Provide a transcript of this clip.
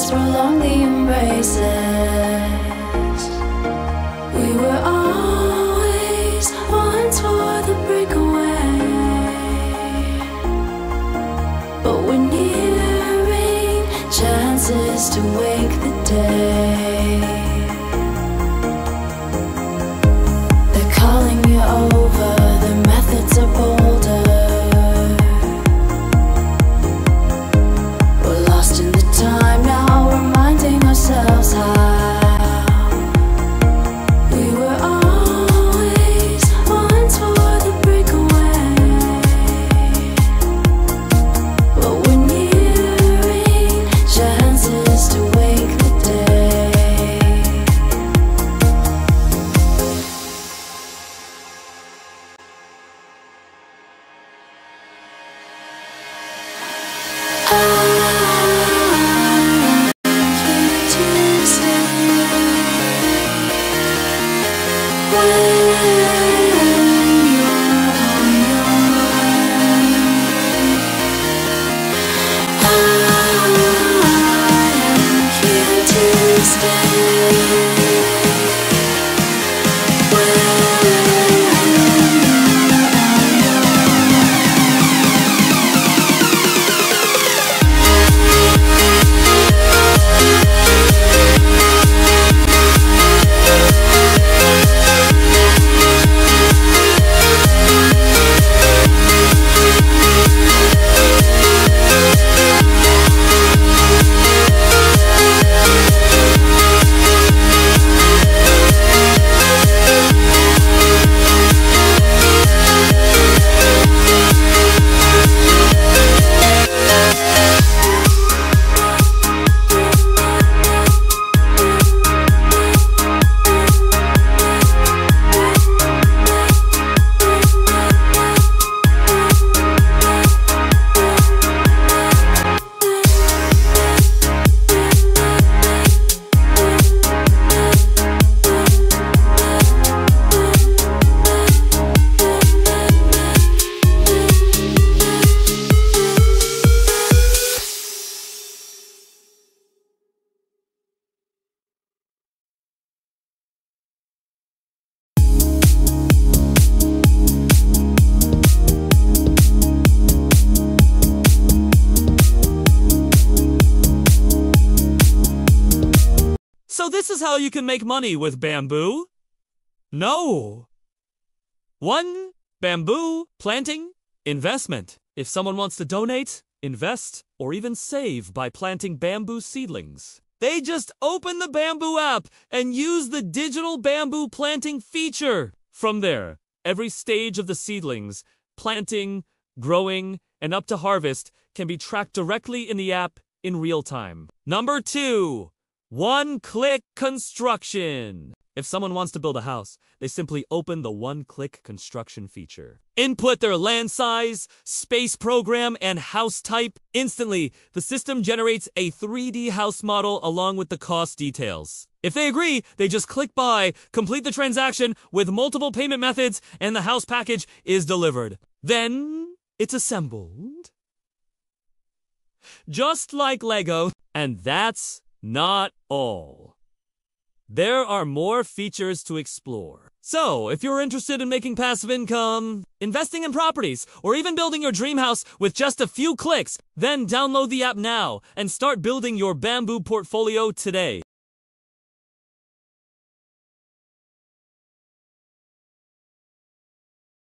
past were lonely embraces. We were always one for the breakaway, but we're nearing chances to wake the day. They're calling you over, the methods are bolder. We're lost in the time now, reminding ourselves how we were always one for the breakaway, but we're nearing chances to wake the day. So this is how you can make money with bamboo? No. 1. Bamboo planting, investment. If someone wants to donate, invest, or even save by planting bamboo seedlings, they just open the BamBu app and use the digital bamboo planting feature. From there, every stage of the seedlings, planting, growing, and up to harvest can be tracked directly in the app in real time. Number 2. One-click construction. If someone wants to build a house, they simply open the one-click construction feature. Input their land size, space program, and house type. Instantly, the system generates a 3D house model along with the cost details. If they agree, they just click buy, complete the transaction with multiple payment methods, and the house package is delivered. Then, it's assembled. Just like Lego. And that's not all. There are more features to explore. So, if you're interested in making passive income, investing in properties, or even building your dream house with just a few clicks, then download the app now and start building your bamboo portfolio today.